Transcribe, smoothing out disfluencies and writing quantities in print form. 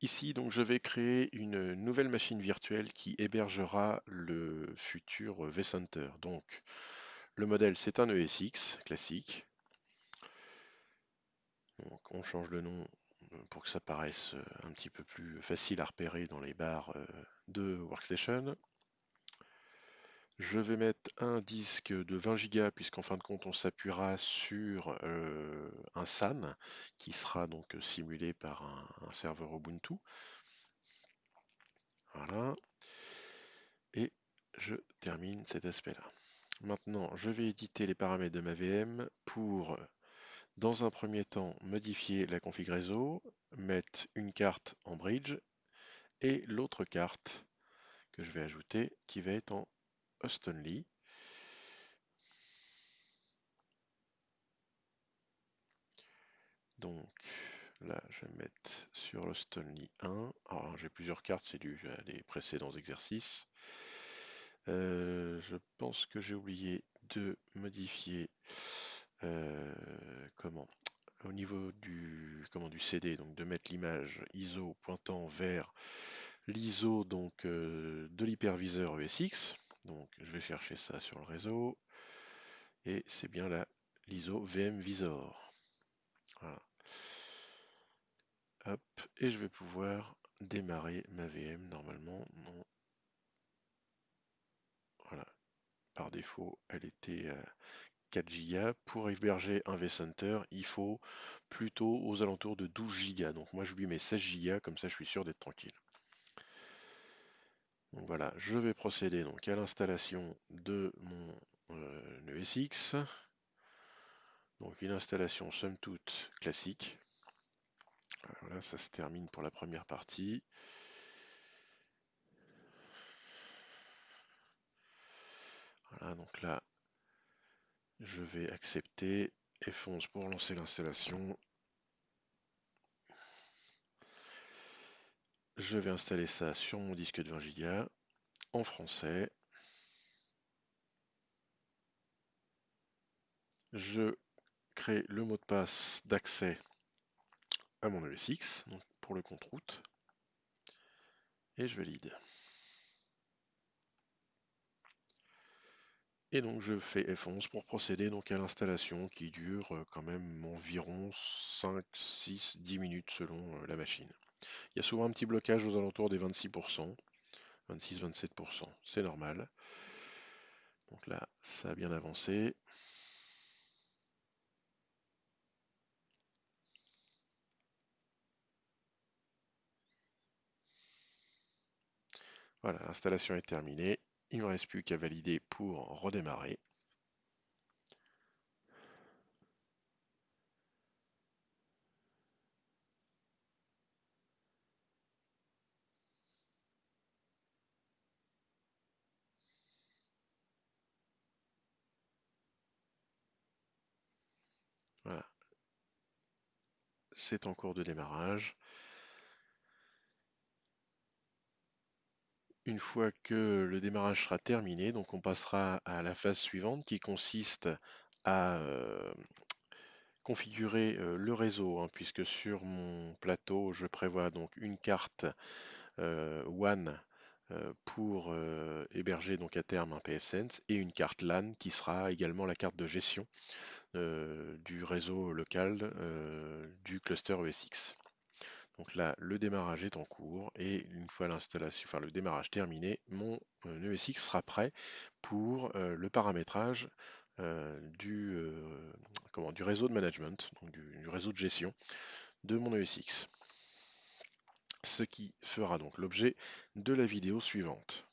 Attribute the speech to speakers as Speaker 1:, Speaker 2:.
Speaker 1: Ici, donc, je vais créer une nouvelle machine virtuelle qui hébergera le futur vCenter. Donc, le modèle, c'est un ESX classique. Donc, on change le nom pour que ça paraisse un petit peu plus facile à repérer dans les barres de Workstation. Je vais mettre un disque de 20 Go puisqu'en fin de compte, on s'appuiera sur un SAN qui sera donc simulé par un serveur Ubuntu. Voilà. Et je termine cet aspect-là. Maintenant, je vais éditer les paramètres de ma VM pour, dans un premier temps, modifier la config réseau, mettre une carte en bridge et l'autre carte que je vais ajouter qui va être en host only. Donc là, je vais mettre sur host only 1. Alors, j'ai plusieurs cartes, c'est dû à des précédents exercices. Je pense que j'ai oublié de modifier comment au niveau du CD, donc de mettre l'image ISO pointant vers l'ISO donc de l'hyperviseur ESX. Donc je vais chercher ça sur le réseau et c'est bien là l'ISO VM Visor. Voilà. Hop, et je vais pouvoir démarrer ma VM normalement. Non. Voilà. Par défaut, elle était à 4 Go. Pour héberger un vCenter, il faut plutôt aux alentours de 12 Go. Donc moi je lui mets 16 Go, comme ça je suis sûr d'être tranquille. Donc voilà, je vais procéder donc à l'installation de mon ESX. Donc une installation somme toute classique. Voilà, ça se termine pour la première partie. Voilà, donc là, je vais accepter F11 pour lancer l'installation. Je vais installer ça sur mon disque de 20 Go en français. Je crée le mot de passe d'accès à mon ESX, donc pour le compte route, et je valide. Et donc je fais F11 pour procéder donc à l'installation qui dure quand même environ 5, 6, 10 minutes selon la machine. Il y a souvent un petit blocage aux alentours des 26%, 26-27%, c'est normal. Donc là, ça a bien avancé. Voilà, l'installation est terminée. Il ne me reste plus qu'à valider pour redémarrer. Voilà, c'est en cours de démarrage. Une fois que le démarrage sera terminé, donc on passera à la phase suivante qui consiste à configurer le réseau, hein, puisque sur mon plateau, je prévois donc une carte WAN pour héberger donc à terme un pfSense et une carte LAN qui sera également la carte de gestion du réseau local du cluster ESX. Donc là, le démarrage est en cours et une fois l'installation, enfin le démarrage terminé, mon ESX sera prêt pour le paramétrage du réseau de management, donc du réseau de gestion de mon ESX. Ce qui fera donc l'objet de la vidéo suivante.